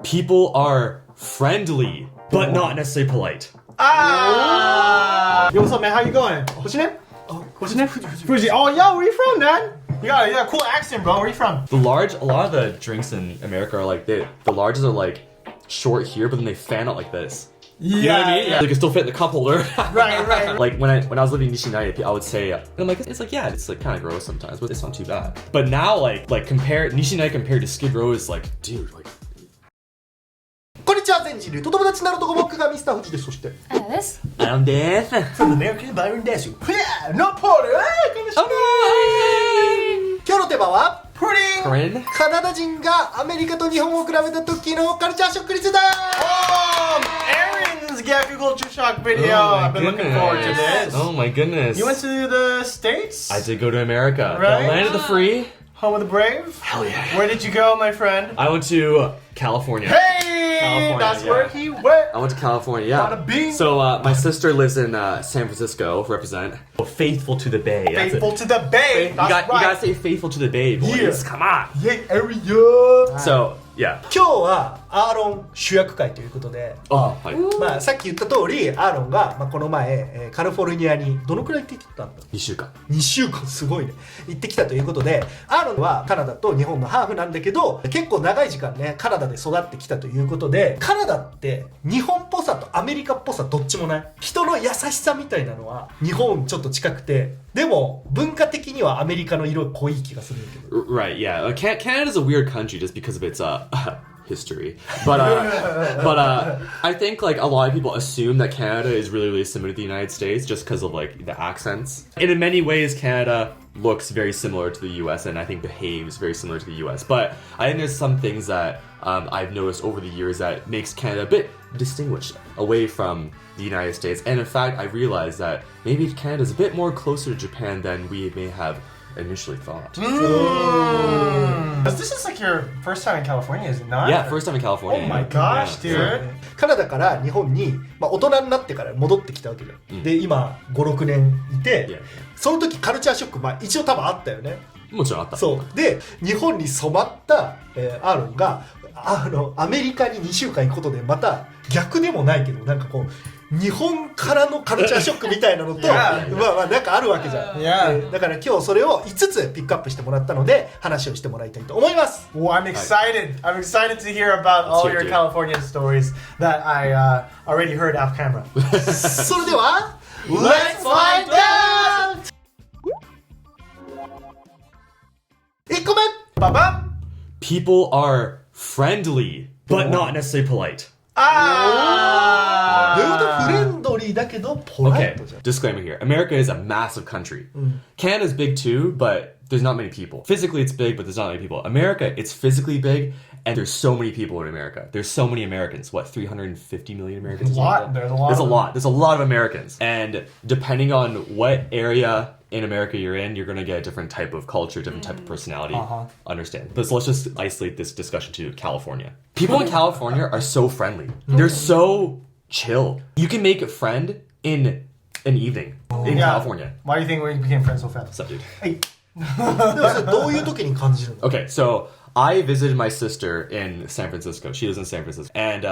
People are friendly, but not necessarily polite. Yo, what's up, man? How you going? What's your name? What's your name? Fuji. Oh, yo, where you from, man? You got a cool accent, bro. Where you from? A lot of the drinks in America are like the larges are like short here, but then they fan out like this. You know what I mean? Yeah. They can still fit in the cup holder. Right. Like when I was living in Nishinai, I would say, I'm like, it's like, yeah, it's like kind of gross sometimes, but it's not too bad. But now, like compare Nishinai compared to Skid Row is like, dude, like. こんにちは、全人類と友達になるとこ僕がミスターフジです。そしてあやです。I'm Dave. From American Byron Dash. Yeah, no porter. 今日のテーマはCorinne? カナダ人がアメリカと日本を比べた時のカルチャーショックについて。Aaron's Gyaku Culture Shock video. I've been looking forward to this. Oh my goodness. You went to the States? I did go to America. Right? The land of the free. Home of the brave? Hell yeah. Where did you go, my friend? I went to California. Hey! California, That's yeah. where he went. I went to California, yeah. Bada bing. So my sister lives in San Francisco, represent. Faithful to the Bay. Faithful to the Bay. That's right. You gotta say faithful to the Bay, boys. Yeah. Come on. Yeah, area. So, yeah. 今日はアーロン主役会ということで、まあさっき言った通りアーロンが、この前、カリフォルニアにどのくらい行ってきたんだ2週間。2週間すごいね行ってきたということで、アーロンはカナダと日本のハーフなんだけど結構長い時間ねカナダで育ってきたということで、カナダって日本っぽさとアメリカっぽさどっちもない。人の優しさみたいなのは日本ちょっと近くて、でも文化的にはアメリカの色濃い気がするけど。Right, yeah. Canada's a weird country just because of its history. But I think like a lot of people assume that Canada is really, really similar to the United States just because of like the accents. And in many ways, Canada looks very similar to the US and I think behaves very similar to the US. But I think there's some things that I've noticed over the years that makes Canada a bit distinguished away from the United States. And in fact, I realized that maybe Canada's a bit more closer to Japan than we may have initially thought. This is like your first time in California, is it not? Yeah, first time in California. Oh my gosh, dude. カナダから日本に、大人になってから戻ってきたわけじゃん。で、今、5、6年いて、その時カルチャーショック、一応多分あったよね。もちろんあった。そう。で、日本に染まった、アーロンが、アメリカに2週間行くことで、また逆でもないけど、なんかこう、日本からのカルチャーショックみたいなのと、なんかあるわけじゃん。だから今日それを5つピックアップしてもらったので話をしてもらいたいと思います。Well, I'm excited. I'm excited to hear about all your California stories that I already heard off camera. それでは、Let's find out! 1個目ババン People are friendly, but not necessarily polite. どういうことフレンドリーだけどポライトじゃん。Disclaimer here. America is a massive country. Canada's big too, but there's not many people. Physically it's big, but there's not many people. America, it's physically big, and there's so many people in America. There's so many Americans. What, 350 million Americans? There's a lot. There's a lot of Americans. And depending on what area in America you're in, you're going to get a different type of culture, different type of personality. Understand. But so let's just isolate this discussion to California. People in California are so friendly. They're so chill. You can make a friend in an evening in California. Why do you think we became friends so fast? What's up, dude? どういう時に感じるの Okay, so I visited my sister in San Francisco. She lives in San Francisco. And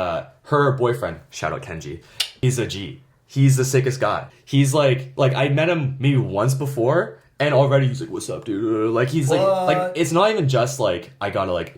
her boyfriend, shout out Kenji, he's a G. He's the sickest guy. He's like I met him maybe once before, and already he's like, "What's up, dude?" Like he's like it's not even just like I gotta like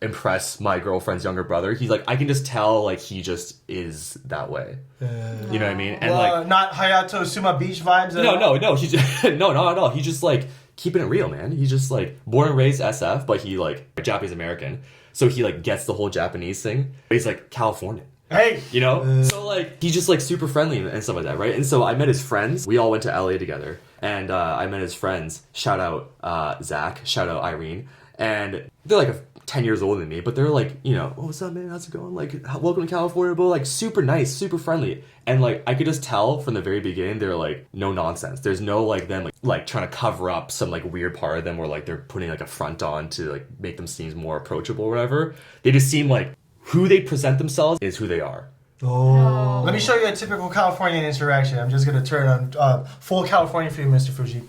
impress my girlfriend's younger brother. He's like I can just tell like he just is that way. You know what I mean? And like not Hayato Suma Beach vibes. No. He's just, no, not at all. He's just like keeping it real, man. He's just like born and raised SF, but he like Japanese American, so he like gets the whole Japanese thing. But he's like Californian. Hey, you know? So like he's just like super friendly and stuff like that, right? And so I met his friends. We all went to LA together, and I met his friends. Shout out Zach, shout out Irene. And they're like 10 years older than me, but they're like, you know, oh, what's up, man? How's it going? Like, welcome to California, bro. Like, super nice, super friendly. And like, I could just tell from the very beginning, they're like, no nonsense. There's no like them like trying to cover up some like weird part of them, or like they're putting like a front on to like make them seem more approachable or whatever. They just seem like who they present themselves is who they are. Oh. Let me show you a typical Californian interaction. I'm just gonna turn on full California for you, Mr. Fuji.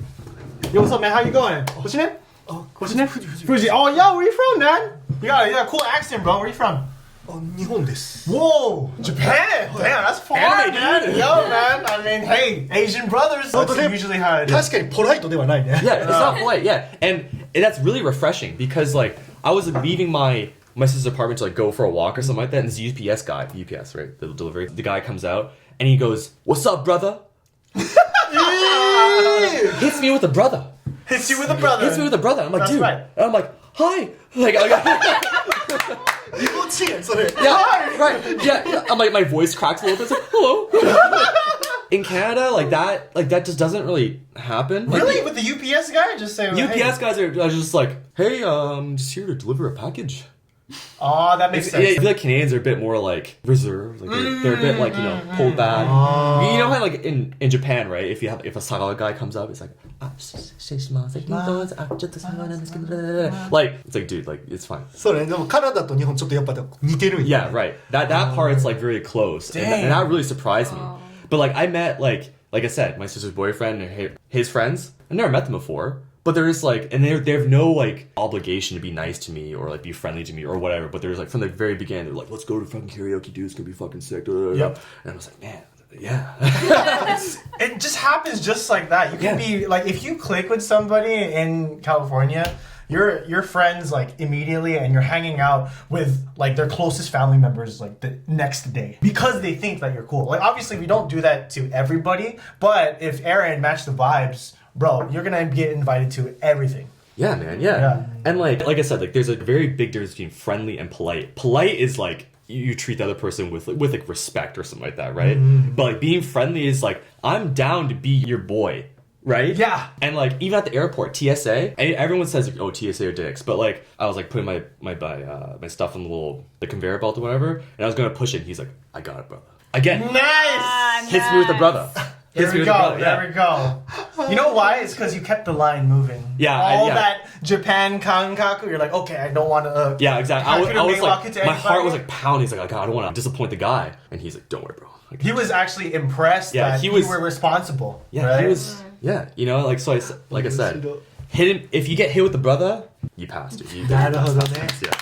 Yo, what's up, man? How you going? What's your name? What's your name? Fuji. Oh, yo, where you from, man? You got a cool accent, bro. Where you from? 日本です。 Whoa, Japan! Damn, that's far, Anime, man. dude. Yo, man. I mean, hey, Asian brothers. That's usually how it is. 確かにポライトではないね。 Yeah, it's not polite. Yeah, and that's really refreshing because like I was leaving my sister's apartment to like go for a walk or something like that, and this UPS guy, UPS, right, the delivery, the guy comes out and he goes, "What's up, brother?" Hits me with a brother. Hits you with a brother. Hits me with a brother. I'm like, That's dude. right. And I'm like, hi. Like, 気持ちいいやんそれ。 yeah, right. Yeah, I'm like, my voice cracks a little bit. It's like, hello. In Canada, like that just doesn't really happen. Like, Really? With the UPS guy? Just say, UPS hey. guys are just like, hey, just here to deliver a package. Oh, that makes sense. I feel like Canadians are a bit more like reserved. Like they're a bit like pulled back. You know how like in Japan, right? If a Saga guy comes up, it's like like it's like dude, like it's fine. そうね。でもカナダと日本ちょっとやっぱ似てるんや。 Yeah, right. That part's like very close, and that really surprised me. But like I met like I said, my sister's boyfriend and his friends. I never met them before. But there is like, and they have no like obligation to be nice to me or like be friendly to me or whatever. But there's like from the very beginning, they're like, let's go to fucking karaoke, dude. It's gonna be fucking sick. Yep. And I was like, man, yeah. It just happens just like that. You can be like, if you click with somebody in California, you're friends like immediately, and you're hanging out with like their closest family members like the next day because they think that you're cool. Like obviously we don't do that to everybody, but if Aaron matched the vibes, bro, you're gonna get invited to everything. Yeah, man. Yeah. And like I said, like there's a very big difference between friendly and polite. Polite is like you treat the other person with like respect or something like that, right? But like being friendly is like I'm down to be your boy, right? Yeah. And like even at the airport, TSA, everyone says like, oh, TSA are dicks, but like I was like putting my stuff on the conveyor belt or whatever, and I was gonna push it. And he's like, I got it, brother. Again, Nice. hits me with the brother. There Hits me we with the go. brother. There we go. You know why? It's because you kept the line moving. Yeah, All yeah. that Japan kankaku. You're like, okay, I don't want to. Yeah, exactly. I was like, my heart anybody. was like pounding. He's like, God, I don't want to disappoint the guy. And he's like, don't worry, bro. Like, He was actually impressed Yeah, that he you was- were responsible. yeah, right? he was. Yeah, you know, like so. Like I said, hit him. If you get hit with the brother, you passed it. You なるほどね。 Yeah.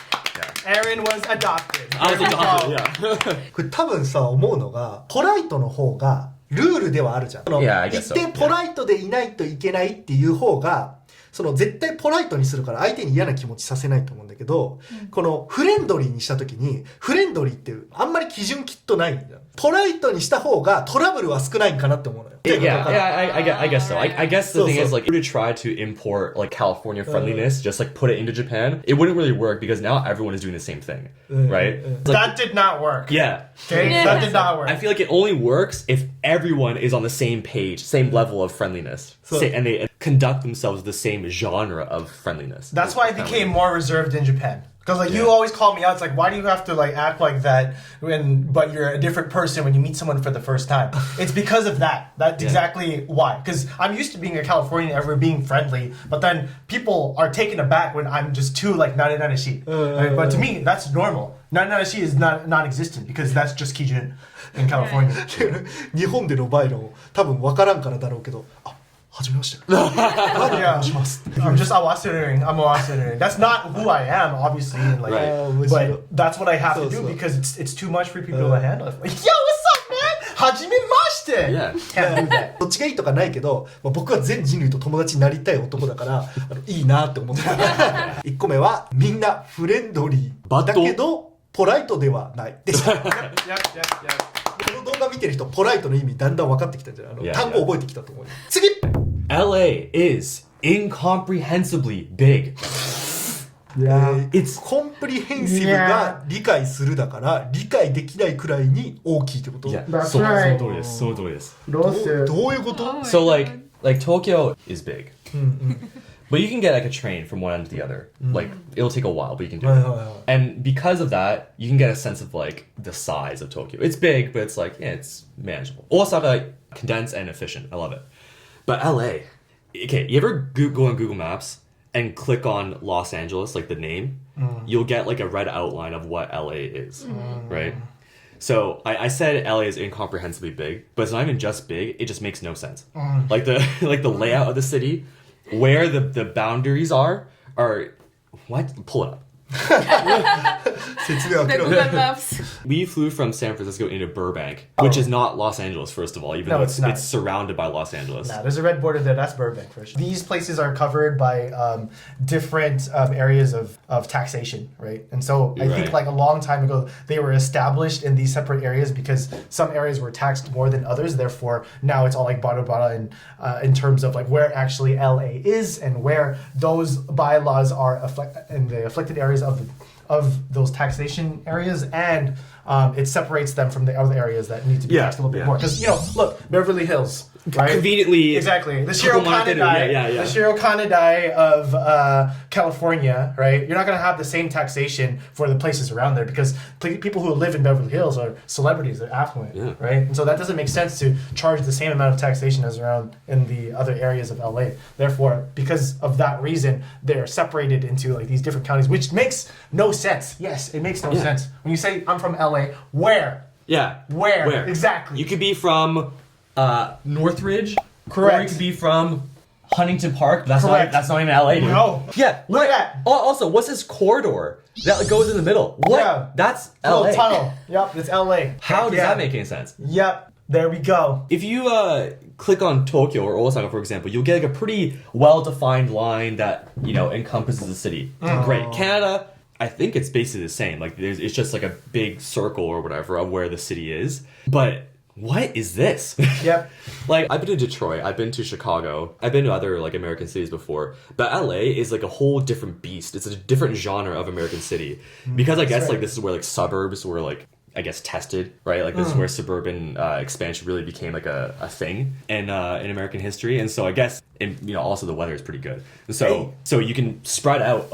Aaron was adopted. I was There we adopted. go. Yeah. これ多分さ思うのがポライトの方がルールではあるじゃん。その Yeah, I guess so. 一定ポライトでいないといけないっていう方がその絶対ポライトにするから相手に嫌な気持ちさせないと思うんだけど、このフレンドリーにした時にフレンドリーってあんまり基準きっとないんだよ。ポライトにした方がトラブルは少ないんかなって思うのよ。 Yeah, I guess so. I guess the So, thing so. is, like, if we were to try to import, like, California friendliness, just, like, put it into Japan, it wouldn't really work because now everyone is doing the same thing, right? It's like- That did not work. yeah. Okay? Yeah. That did not work. I feel like it only works if everyone is on the same page, same level of friendliness, So- and they conduct themselves the same genre of friendliness. That's why I became more reserved in Japan. Because like you always call me out, it's like why do you have to like act like that but you're a different person when you meet someone for the first time? It's because of that. That's exactly why. Because I'm used to being a Californian, ever being friendly, but then people are taken aback when I'm just too like nananashi. But to me, that's normal. Nananashi is not non-existent because that's just Kijun in California. 日本でのバイロン多分分からんからだろうけど、あ、はじめまして。Yeah. します。 I'm just awasering. I'm awasering. That's not who I am, obviously. And like, Right. but that's what I have to So, do so. because it's too much for people to handle. Like, yo, what's up, man? Hajimemashite. Yeah. Can't do that. どっちがいいとかないけど、まあ、僕は全人類と友達になりたい男だからいいなって思ってた。1個目はみんなフレンドリーだけどポライトではないでした。 Yep, yep, yep. この動画見てる人ポライトの意味だんだん分かってきたんじゃない？ Yeah, 単語覚えてきたと思うよ。次 LA is incomprehensibly big. It's コンプリヘンシブが理解するだから理解できないくらいに大きいってこと？ yeah. That's so right. so this. どういうことSo like Tokyo is big. But you can get like a train from one end to the other. Like it'll take a while, but you can do it. And because of that, you can get a sense of like the size of Tokyo. It's big, but it's like it's manageable. Osaka, condensed and efficient. I love it. But LA, okay, you ever go on Google Maps and click on Los Angeles, like the name? You'll get like a red outline of what LA is, right? So I said LA is incomprehensibly big, but it's not even just big. It just makes no sense. Like the layout of the city, where the boundaries are what? Pull it up. 説明は The 明らか Google Maps. We flew from San Francisco into Burbank, which is not Los Angeles, first of all, even No, though it's not. it's surrounded by Los Angeles. Nah, there's a red border there. That's Burbank for sure. These places are covered by different areas of taxation, right? And so I think Right. like a long time ago, they were established in these separate areas because some areas were taxed more than others. Therefore, now it's all like bada in terms of like where actually LA is and where those bylaws are in the afflicted areas of those taxation areas, and it separates them from the other areas that need to be Yeah, taxed a little bit yeah. more. Because, you know, look, Beverly Hills, right? Conveniently, Exactly. The Shiro Kakumate, Kanedai, yeah. the Shiro Kanedai of California, right? You're not going to have the same taxation for the places around there because people who live in Beverly Hills are celebrities, they're affluent, Yeah. right? And so that doesn't make sense to charge the same amount of taxation as around in the other areas of LA. Therefore, because of that reason, they're separated into like these different counties, which makes no sense. Yes, it makes no sense. When you say I'm from LA, where? Yeah. Where? Exactly. You could be from Northridge. Correct. Or you could be from Huntington Park. That's Correct. not even LA, dude. No. Yeah. Look at that. Also, what's this corridor that goes in the middle? What? Yeah. That's Little LA. tunnel. Yep, it's LA. How does Yeah. that make any sense? Yep, there we go. If you click on Tokyo or Osaka, for example, you'll get like a pretty well-defined line that, you know, encompasses the city. Great. Canada, I think it's basically the same. Like, it's just like a big circle or whatever of where the city is. But what is this? Yep. Like, I've been to Detroit, I've been to Chicago, I've been to other like American cities before, but LA is like a whole different beast. It's a different genre of American city because I guess right. like this is where like suburbs were like, I guess, tested, right? Like this is where suburban expansion really became like a thing in American history, and so I guess you know, also the weather is pretty good, and so you can spread out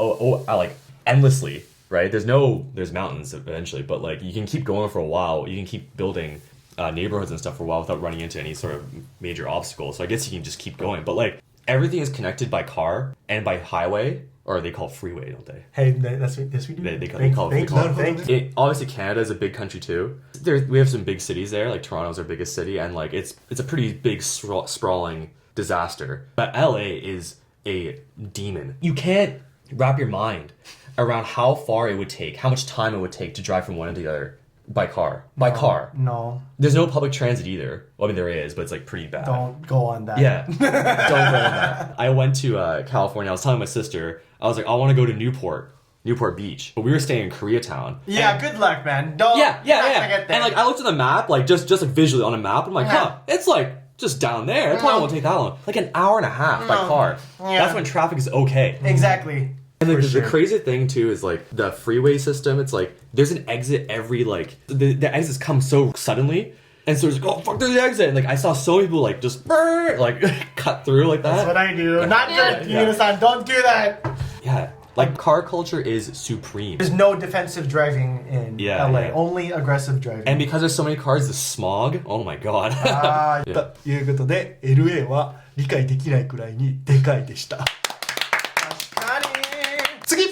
like endlessly, right? There's mountains eventually, but like you can keep going for a while. You can keep building neighborhoods and stuff for a while without running into any sort of major obstacles. So I guess you can just keep going, but like everything is connected by car and by highway, or they call it freeway, don't they? Hey, that's what we do. They call it freeway. Obviously, Canada is a big country too. We have some big cities there, like Toronto's our biggest city, and like it's a pretty big sprawling disaster. But LA is a demon. You can't wrap your mind around how far it would take, how much time it would take to drive from one end to the other by car. No, There's no public transit either. Well, I mean, there is, but it's like pretty bad. don't go on that. Yeah. Don't go on that. I went to California. I was telling my sister, I was like, I want to go to Newport Beach. But we were staying in Koreatown. Yeah, good luck, man. Don't. Yeah. Not gonna get there. And like I looked at the map, like just like visually on a map, I'm like, huh, it's like just down there. It probably won't take that long. Like an hour and a half by car. Yeah. That's when traffic is okay. Exactly. And like, For the sure. crazy thing too is like the freeway system. It's like there's an exit every like the exits come so suddenly, and so it's like, oh fuck, there's the exit. And like I saw so many people like just like cut through like that. That's what I do. Not good, Yeah. Yuno-san. Don't do that. Yeah, like car culture is supreme. There's no defensive driving in Yeah, LA. yeah. Only aggressive driving. And because there's so many cars, the smog. Oh my god. ということで LA は理解できないくらいにでかいでした。次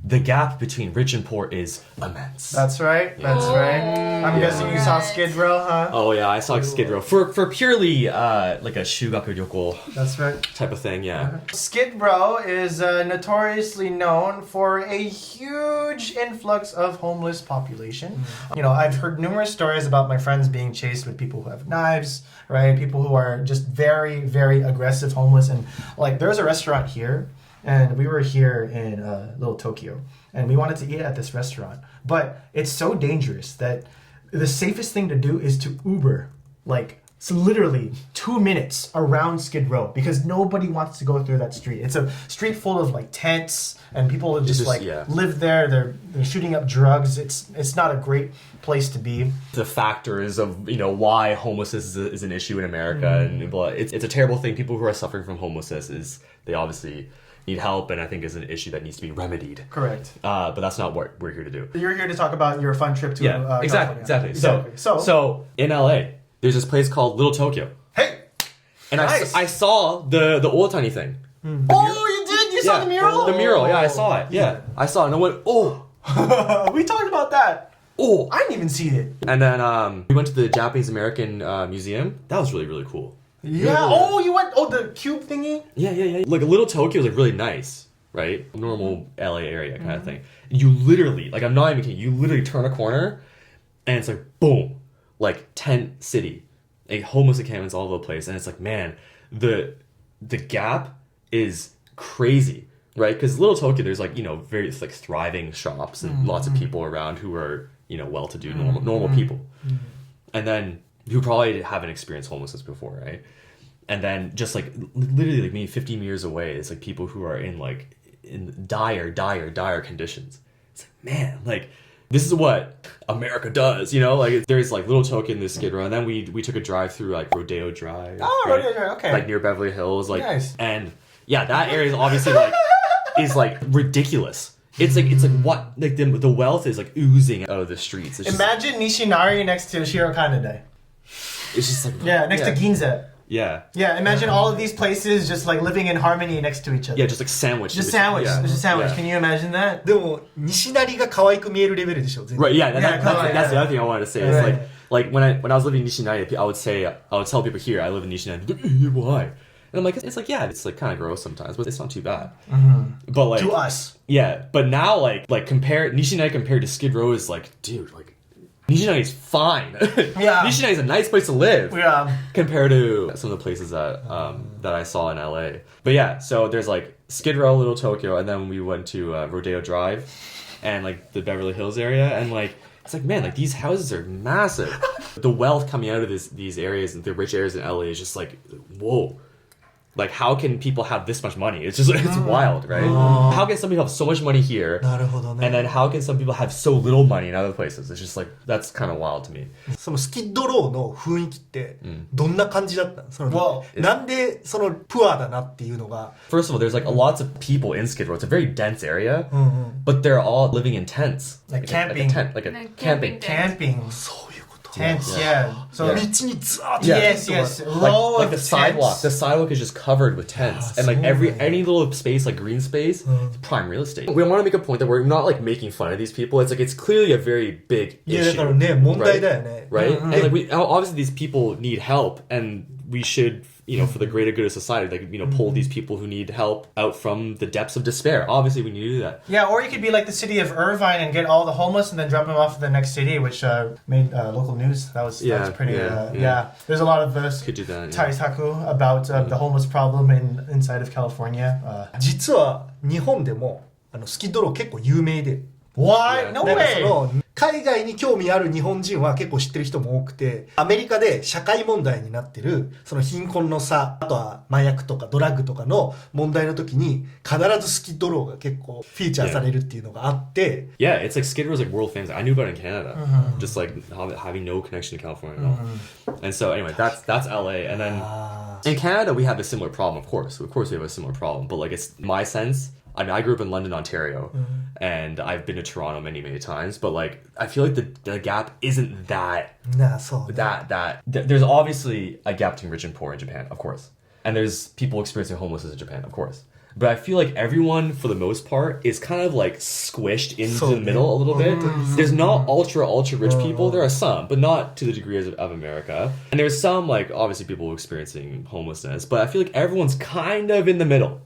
The gap between rich and poor is immense. That's right. That's right. I'm guessing you saw Skid Row, huh? Oh yeah, I saw Skid Row for purely like a shugaku ryoko That's right. type of thing. Yeah. Skid Row is notoriously known for a huge influx of homeless population. You know, I've heard numerous stories about my friends being chased with people who have knives, right? People who are just very, very aggressive homeless. And like, there's a restaurant here, and we were here in Little Tokyo, and we wanted to eat at this restaurant. But it's so dangerous that the safest thing to do is to Uber, like, so literally 2 minutes around Skid Row, because nobody wants to go through that street. It's a street full of like tents, and people just like live there. They're shooting up drugs. It's not a great place to be. The factors of, you know, why homelessness is an issue in America, and it's a terrible thing. People who are suffering from homelessness they obviously need help, and I think is an issue that needs to be remedied. Correct. But that's not what we're here to do. You're here to talk about your fun trip to exactly. California. So in LA, there's this place called Little Tokyo, Hey, and nice. I saw the old tiny thing. Oh, you did? You saw the mural? The mural, yeah, I saw it. Yeah, I saw it, and I went, oh, We talked about that. oh. I didn't even see it. And then we went to the Japanese American Museum. That was really, really cool. Yeah. Oh, you went. Oh, the cube thingy. Yeah. Like Little Tokyo is like really nice, right? Normal LA area kind of thing. You literally, like I'm not even kidding, you literally turn a corner and it's like boom, like tent city, a homeless encampments all over the place, and it's like, man, the gap is crazy, right? Because Little Tokyo, there's like, you know, very like thriving shops and lots of people around who are, you know, well-to-do normal people, and then who probably haven't experienced homelessness before, right? And then just like literally like maybe 15 years away, it's like people who are in like in dire conditions. It's like, man, like this is what America does, you know? Like there's like Little Tokyo in this Skid Row, and then we took a drive through like Rodeo Drive. Oh, right? Rodeo Drive, okay. Like near Beverly Hills, like nice. And yeah, that area is obviously like is like ridiculous. It's like what like the wealth is like oozing out of the streets. It's Imagine Nishinari next to Shiro Kanade. It's just like next to Ginza. Yeah. Yeah, imagine all of these places just like living in harmony next to each other. Yeah, just like sandwiched. Just sandwich. Yeah. Just a sandwich. Yeah. Can you imagine that? でも西成が可愛く見えるレベルでしょ。全然 Right, yeah, Yeah, that's the other thing I wanted to say. It's Right. like when I was living in Nishinai, I would tell people here I live in Nishinai. Why? And I'm like, it's like, yeah, it's like kind of gross sometimes, but it's not too bad. But like To us. yeah, but now like compare Nishinai compared to Skid Row is like, dude, like Nishinai is fine. Yeah. Nishinai is a nice place to live. Yeah. Compared to some of the places that I saw in LA. But yeah, so there's like Skid Row, Little Tokyo, and then we went to Rodeo Drive and like the Beverly Hills area, and like it's like, man, like these houses are massive. The wealth coming out of these areas and the rich areas in LA is just like, whoa. Like, how can people have this much money? It's just, it's wild, right? How can some people have so much money here? なるほどね。 And then how can some people have so little money in other places? It's just like, that's kind of wild to me. そのスキッドローの雰囲気ってどんな感じだったの？その Well, なんでそのプアだなっていうのが。 First of all, there's like lots of people in Skid Row. It's a very dense area, but they're all living in tents. Like a camping. tent, like a Like camping. Camping. そういうこと。 Tents, yeah. So 道にずーっと yes, yes. Like, Row like of the sidewalk. tents. The sidewalk is just covered with tents. And like any little space, like green space, it's prime real estate. We want to make a point that we're not like making fun of these people. It's like, it's clearly a very big いやだ issue. からね、問題だよね。 Right? And like obviously these people need help, and we should, you know, for the greater good of society, like, you know, pull these people who need help out from the depths of despair. Obviously we need to do that. Yeah, or you could be like the city of Irvine and get all the homeless and then drop them off to the next city, which made local news. That was pretty. Yeah. There's a lot of Could do that. Yeah. Taisaku about the homeless problem inside of California. 実は日本でもスキッドロー結構有名で。 What? No なんかそ way! の海外に興味ある日本人は結構知ってる人も多くて、アメリカで社会問題になってるその貧困の差、あとは麻薬とかドラッグとかの問題の時に必ずスキッドローが結構フィーチャーされるっていうのがあって、Yeah, it's like Skid Row is like world famous. I knew about it in Canada, just like having no connection to California at all. And so anyway, that's LA. And then in Canada, we have a similar problem, of course. Of course, we have a similar problem. But like, it's my sense. I mean, I grew up in London, Ontario, and I've been to Toronto many times. But like, I feel like the gap isn't that なあそうね。 there's obviously a gap between rich and poor in Japan, of course. And there's people experiencing homelessness in Japan, of course. But I feel like everyone, for the most part, is kind of like squished into the middle a little bit. There's not ultra rich people. There are some, but not to the degree of America. And there's some, like, obviously people experiencing homelessness. But I feel like everyone's kind of in the middle.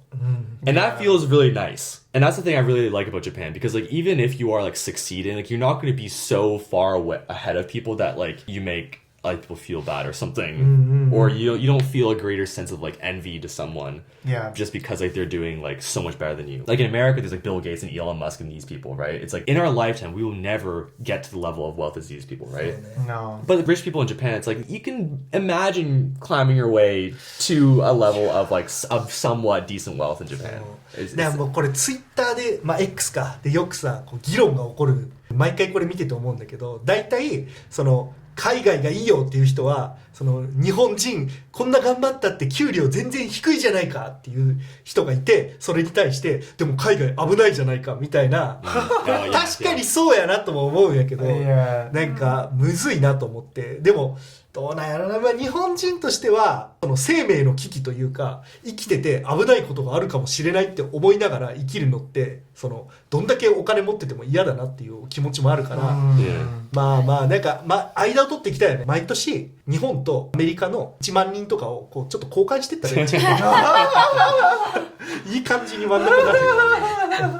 And that feels really nice. And that's the thing I really like about Japan. Because, like, even if you are, like, succeeding, like, you're not going to be so far ahead of people that, like, you make like people feel bad or something, or you don't feel a greater sense of like envy to someone, just because like they're doing like so much better than you. Like in America, there's like Bill Gates and Elon Musk and these people, right? It's like in our lifetime we will never get to the level of wealth as these people, right? No. But the rich people in Japan, it's like you can imagine climbing your way to a level of like of somewhat decent wealth in Japan. でもこれツイッターで、まあ、X かでよくさこう議論が起こる。毎回これ見てて思うんだけど、大体その海外がいいよっていう人はその日本人こんな頑張ったって給料全然低いじゃないかっていう人がいて、それに対してでも海外危ないじゃないかみたいな、確かにそうやなとも思うんやけど、なんかむずいなと思って。でもどうなんやろな、まあ、日本人としてはその生命の危機というか生きてて危ないことがあるかもしれないって思いながら生きるのってそのどんだけお金持ってても嫌だなっていう気持ちもあるから、まあまあなんか、まあ、間を取っていきたいよね。毎年日本とアメリカの1万人とかをこうちょっと交換していったらいいんじゃないいい感じに真ん中になるよ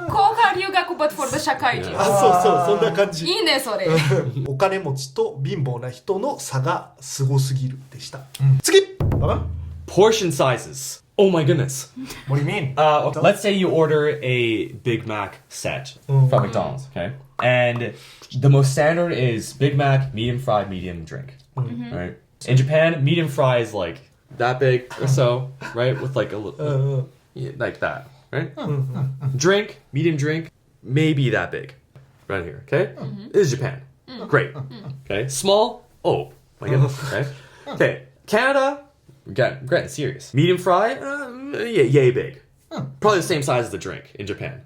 交換留学 but for the 社会人。あ、そうそんな感じ。いいねそれ。お金持ちと貧乏な人の差がすごすぎるでした。次 Portion sizes. Oh my goodness. What do you mean? Let's say you order a Big Mac set from McDonald's, okay? And the most standard is Big Mac, medium fry, medium drink, right? In Japan, medium fry is like that big or so, right? With like a little, like that, right? Drink, medium drink, maybe that big, right here, okay? This is Japan. Great. Okay, small. Oh my goodness. Okay, okay. Canada. Getting serious. Medium fry, yay big. Probably the same size as the drink in Japan.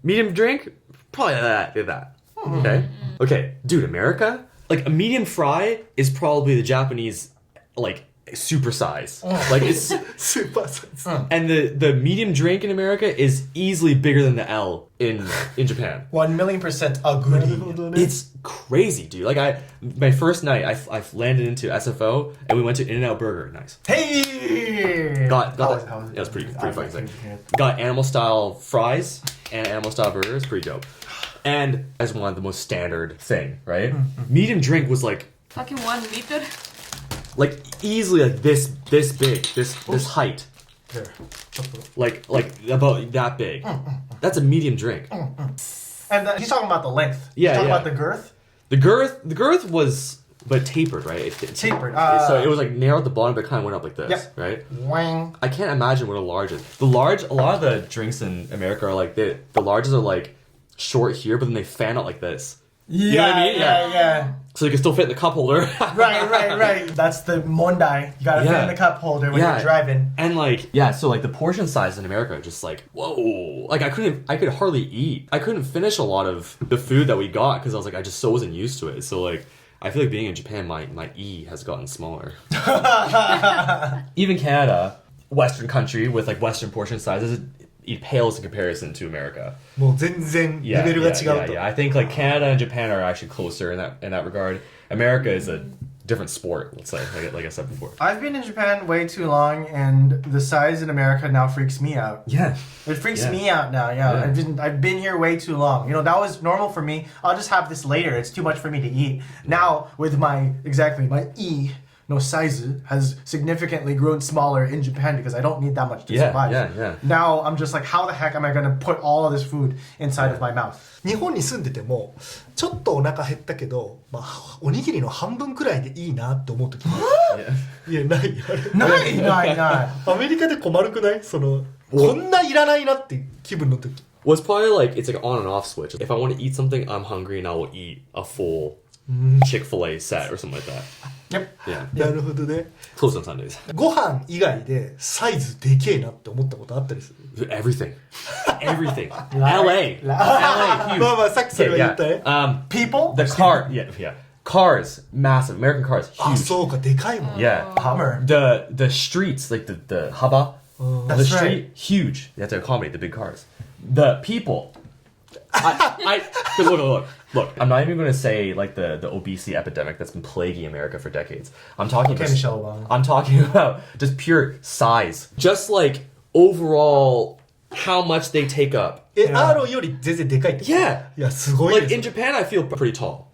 Medium drink, probably that. Okay? Okay, dude, America? Like, a medium fry is probably the Japanese, like, super size. Like, it's... super size. And the medium drink in America is easily bigger than the L in Japan. 1,000,000% agree. It's crazy, dude. Like, my first night, I landed into SFO, and we went to In-N-Out Burger. Nice. Hey! Got How that. was it? Yeah, it was pretty fucking sick. Got animal-style fries and animal-style burger. It's pretty dope. And I just wanted the most standard thing, right? Medium drink was like... Fucking 1 liter. Like, easily like this big, this height. There. Like about that big. That's a medium drink. And he's talking about the length. Yeah, He's talking yeah. about the girth. The girth was, but tapered, right? Tapered. So it was like narrowed at the bottom, but kind of went up like this, Yep. right? Wang. I can't imagine what a large is. A lot of the drinks in America are like the larges are like short here, but then they fan out like this. Yeah, You know what I mean? yeah. So you can still fit in the cup holder. Right. That's the mondai. You gotta fit in the cup holder when you're driving. And like, yeah, so like the portion size in America are just like, whoa. Like I could hardly eat. I couldn't finish a lot of the food that we got because I was like, I just so wasn't used to it. So like, I feel like being in Japan, my E has gotten smaller. Even Canada, Western country with like Western portion sizes, it pales in comparison to America. もう全然レベルが違うと。Yeah. I think like Canada and Japan are actually closer in that regard. America is a different sport, let's say, like I said before. I've been in Japan way too long, and the size in America now freaks me out. Yeah. It freaks me out now. Yeah. I've been here way too long. You know, that was normal for me. I'll just have this later. It's too much for me to eat. Now with my E no size has significantly grown smaller in Japan because I don't need that much to survive. Yeah. Now I'm just like, how the heck am I gonna put all of this food inside of my mouth? 日本に住んでてもちょっとお腹減ったけど、まあ、おにぎりの半分くらいでいいなって思う時もいやないないアメリカで困るくないそのこんないらないなって気分の時 Well, it's probably like, it's like an on and off switch. If I want to eat something, I'm hungry and I will eat a full Chick-fil-A set or something like that. Yep. Yeah. なるほどね Close on Sundays. ご飯以外でサイズでけえなって思ったことあったりする Everything. LA. まあまあさっきそれは言ったね People? The car. Yeah. Cars. Massive. American cars. あ Huge. そうかでかいもん Yeah. Hummer. The streets, like the haba, the That's street, right. huge. You have to accommodate the big cars. The people. Look. I'm not even going to say like the obesity epidemic that's been plaguing America for decades. I'm talking Okay, Michelle Obama. I'm talking about just pure size. Just like overall how much they take up. アーロンより全然でかいって Yeah. いやすごい Like です in Japan, I feel pretty tall,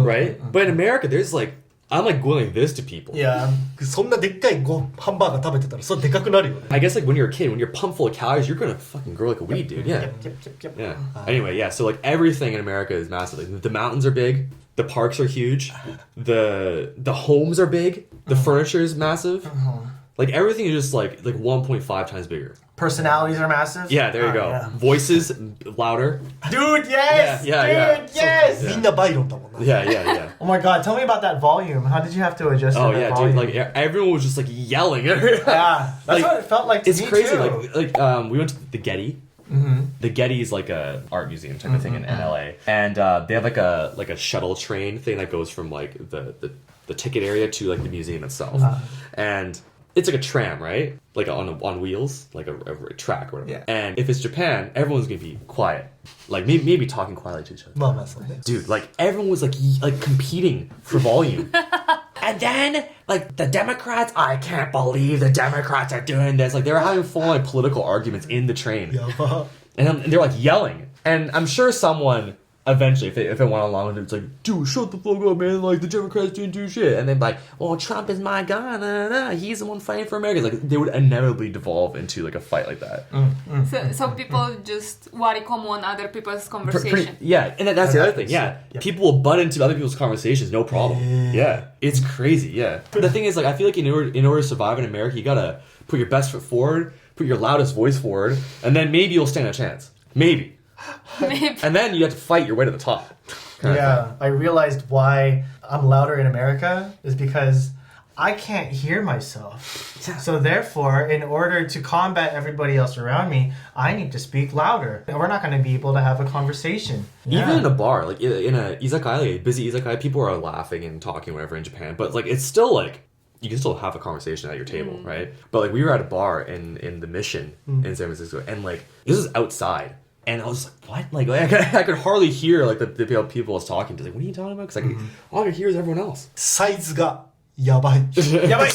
right? But in America, there's like I'm like going like this to people. Yeah. そんなでっかいハンバーガー食べてたらそれでかくなるよね I guess like when you're a kid, when you're pumped full of calories, you're gonna fucking grow like a weed, dude. Yeah. Yep. Yeah. Anyway, yeah. So like everything in America is massive. Like the mountains are big, the parks are huge, the homes are big, the furniture is massive. Like everything is just like 1.5 times bigger. Personalities are massive. Yeah, there you go. Yeah. Voices louder. Dude, yes! Yeah. Dude, yes! みんなバイロンだもんな Yeah. Oh my god, tell me about that volume. How did you have to adjust Oh that yeah, volume? dude. Like everyone was just like yelling. Yeah, that's Like, what it felt like to It's me crazy. too. Like we went to the Getty. The Getty is like a art museum type of thing in LA, and they have like a shuttle train thing that goes from like the the ticket area to like the museum itself, and it's like a tram, right? Like on wheels, like a track or whatever. Yeah. And if it's Japan, everyone's gonna be quiet, like maybe talking quietly to each other. まあまあそうね。 Dude, like everyone was like competing for volume. And then, like, the Democrats, I can't believe the Democrats are doing this. Like, they were having full, like, political arguments in the train. やば。 And they're, like, yelling. And I'm sure someone, eventually, if it went along with it, it's like, dude, shut the fuck up, man. Like, the Democrats didn't do shit. And then, like, well, Trump is my guy. Nah, nah. He's the one fighting for America. Like, they would inevitably devolve into, like, a fight like that. So people just waricom on other people's conversation. Yeah, and that's the other thing. Yeah, Yep. people will butt into other people's conversations, no problem. Yeah, it's crazy. Yeah, but the thing is, like, I feel like in order to survive in America, you gotta put your best foot forward, put your loudest voice forward, and then maybe you'll stand a chance. Maybe. Maybe. And then you have to fight your way to the top. Kind of Yeah, I realized why I'm louder in America is because I can't hear myself. Yeah. So therefore, in order to combat everybody else around me, I need to speak louder. And we're not going to be able to have a conversation. Even in a bar, like in a izakaya, busy izakaya, people are laughing and talking whatever in Japan, but like it's still like you can still have a conversation at your table, right? But like we were at a bar in the Mission in San Francisco, and like this was outside, and I was like, what? Like I could hardly hear like the people I was talking to. Like, what are you talking about? Because all I could hear is everyone else. サイズがやばい。やばい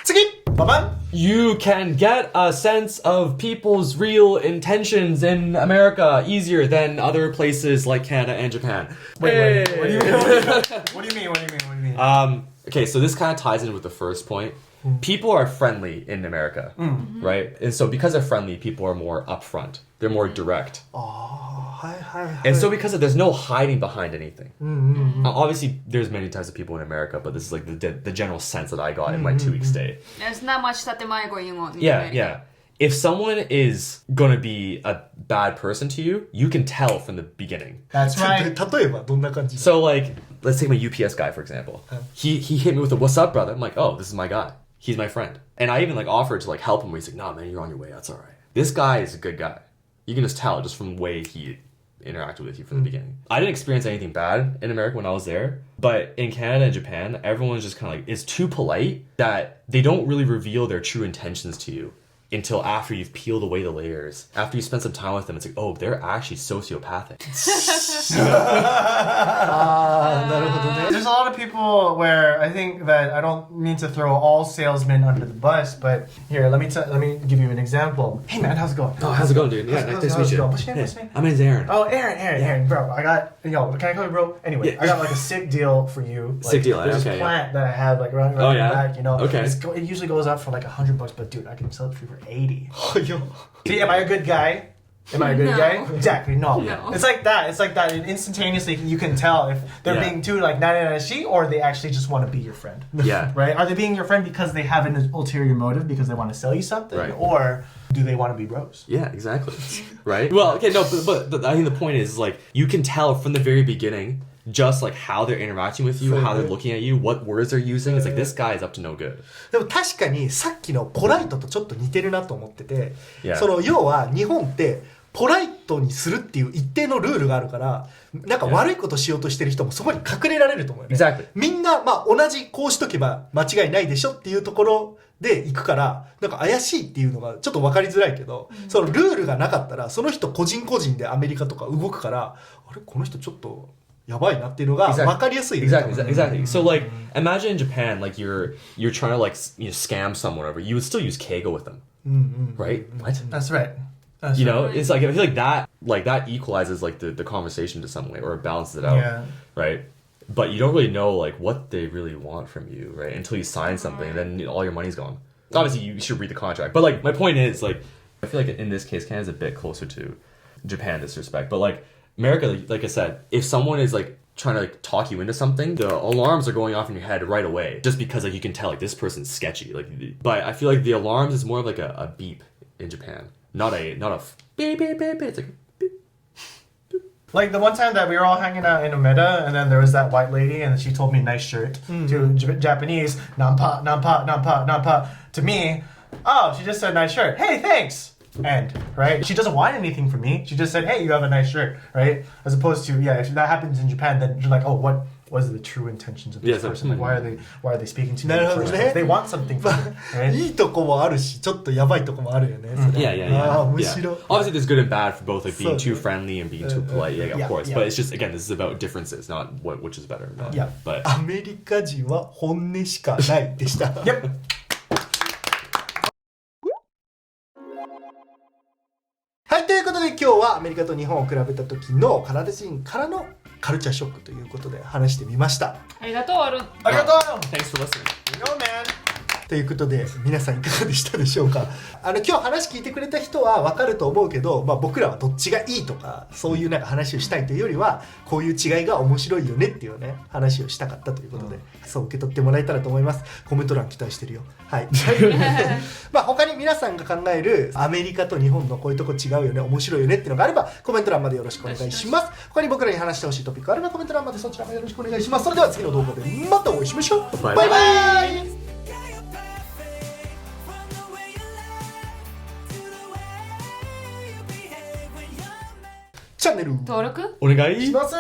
次ババン You can get a sense of people's real intentions in America easier than other places like Canada and Japan. Wait, what do you mean? What do you mean? Okay, so this kind of ties in with the first point. People are friendly in America, right? And so because they're friendly, people are more upfront. They're more direct. はいはいはい。 And so because of there's no hiding behind anything. Obviously, there's many types of people in America, but this is like the general sense that I got in my 2-week stay. There's not much tatemae going on. Yeah. If someone is gonna be a bad person to you, you can tell from the beginning. That's right. 例えばどんな感じ？ So like, let's take my UPS guy for example. He hit me with a "What's up, brother?" I'm like, "Oh, this is my guy. He's my friend." And I even like offered to like help him. He's like, "Nah, man, you're on your way. That's all right." This guy is a good guy. You can just tell just from the way he interacted with you from the beginning. I didn't experience anything bad in America when I was there, but in Canada and Japan, everyone's just kind of like is too polite that they don't really reveal their true intentions to you until after you've peeled away the layers. After you spend some time with them, it's like, oh, they're actually sociopathic. ああ、なるほどね。 There's a lot of people where I think that I don't mean to throw all salesmen under the bus, but here, let me give you an example. Hey man, how's it going? Oh, how's it going, dude? Yeah, nice to meet you. What's your name? What's your name? My name's Aaron. Oh, Aaron, bro. I got, can I call you bro? Anyway, Yeah. I got like a sick deal for you. Like, Sick deal, There's okay, a plant that I have like right Oh, in yeah? the back, you know. Okay. It usually goes up for like $100, but dude, I can sell it for you for 80. 早っ。 See, am I a good guy? Am I a good No. guy? Exactly, no. No. It's like that. And instantaneously, you can tell if they're Yeah. being too like nanashi or they actually just want to be your friend. Yeah. Right? Are they being your friend because they have an ulterior motive because they want to sell you something, Right. or do they want to be bros? Yeah, exactly. Right? Well, okay, no, but I think the point is like you can tell from the very beginning just like how they're interacting with you, how they're looking at you, what words they're using. It's like this guy is up to no good. でも確かにさっきのポライトとちょっと似てるなと思ってて、 Yeah. その要は日本ってポライトにするっていう一定のルールがあるからなんか悪いことしようとしてる人もそこに隠れられると思うよね。 Exactly. みんなまあ同じこうしとけば間違いないでしょっていうところで行くからなんか怪しいっていうのがちょっと分かりづらいけど、そのルールがなかったらその人個人個人でアメリカとか動くからあれこの人ちょっとやばいなっていうのが分かりやすいよね。 Exactly. So like, imagine in Japan, like you're trying to like scam someone over. You would still use Keigo with them, right? What? That's right. That's You right. know, it's like I feel like that equalizes like the conversation to some way or it balances it out, Yeah. right? But you don't really know like what they really want from you, right? Until you sign something, and then all your money's gone. Obviously, you should read the contract. But like, my point is like, I feel like in this case, Canada's a bit closer to Japan in this respect. But like America, like I said, if someone is like trying to like talk you into something, the alarms are going off in your head right away, just because like you can tell like this person's sketchy. Like, but I feel like the alarms is more of like a beep in Japan, not a beep beep beep beep. It's like beep. Like the one time that we were all hanging out in Umeda, and then there was that white lady, and she told me nice shirt to Japanese, nampa, nampa, nampa, nampa. To me, oh, she just said nice shirt. Hey, thanks. And right, she doesn't want anything from me. She just said, hey, you have a nice shirt, right? As opposed to, yeah, if that happens in Japan, then you're like, oh, what what is the true intentions of Yeah, this so- person? Like, why are they speaking to me な in る the ほど first ね place? They want something from me, right? いいとこもあるしちょっとやばいとこもあるよねそれ Yeah, yeah, yeah. ああ面 yeah. 白い Obviously, there's good and bad for both, like being So- too friendly and being too polite. Yeah, yeah, of course. yeah. But it's just again, this is about differences, not which is better. Yeah. But アメリカ人は本音しかないでした Yep. はいということで今日はアメリカと日本を比べた時のカナダ人からのカルチャーショックということで話してみましたありがとう、アルン。 Arigato! thanks for listening. You know, man. ということで皆さんいかがでしたでしょうか今日話聞いてくれた人は分かると思うけど、僕らはどっちがいいとかそういうなんか話をしたいというよりはこういう違いが面白いよねっていうね話をしたかったということで、そう受け取ってもらえたらと思います。コメント欄期待してるよ。はい他に皆さんが考えるアメリカと日本のこういうとこ違うよね面白いよねっていうのがあればコメント欄までよろしくお願いします。他に僕らに話してほしいトピックあればコメント欄までそちらもよろしくお願いします。それでは次の動画でまたお会いしましょう。バイバイ。チャンネル登録お願いします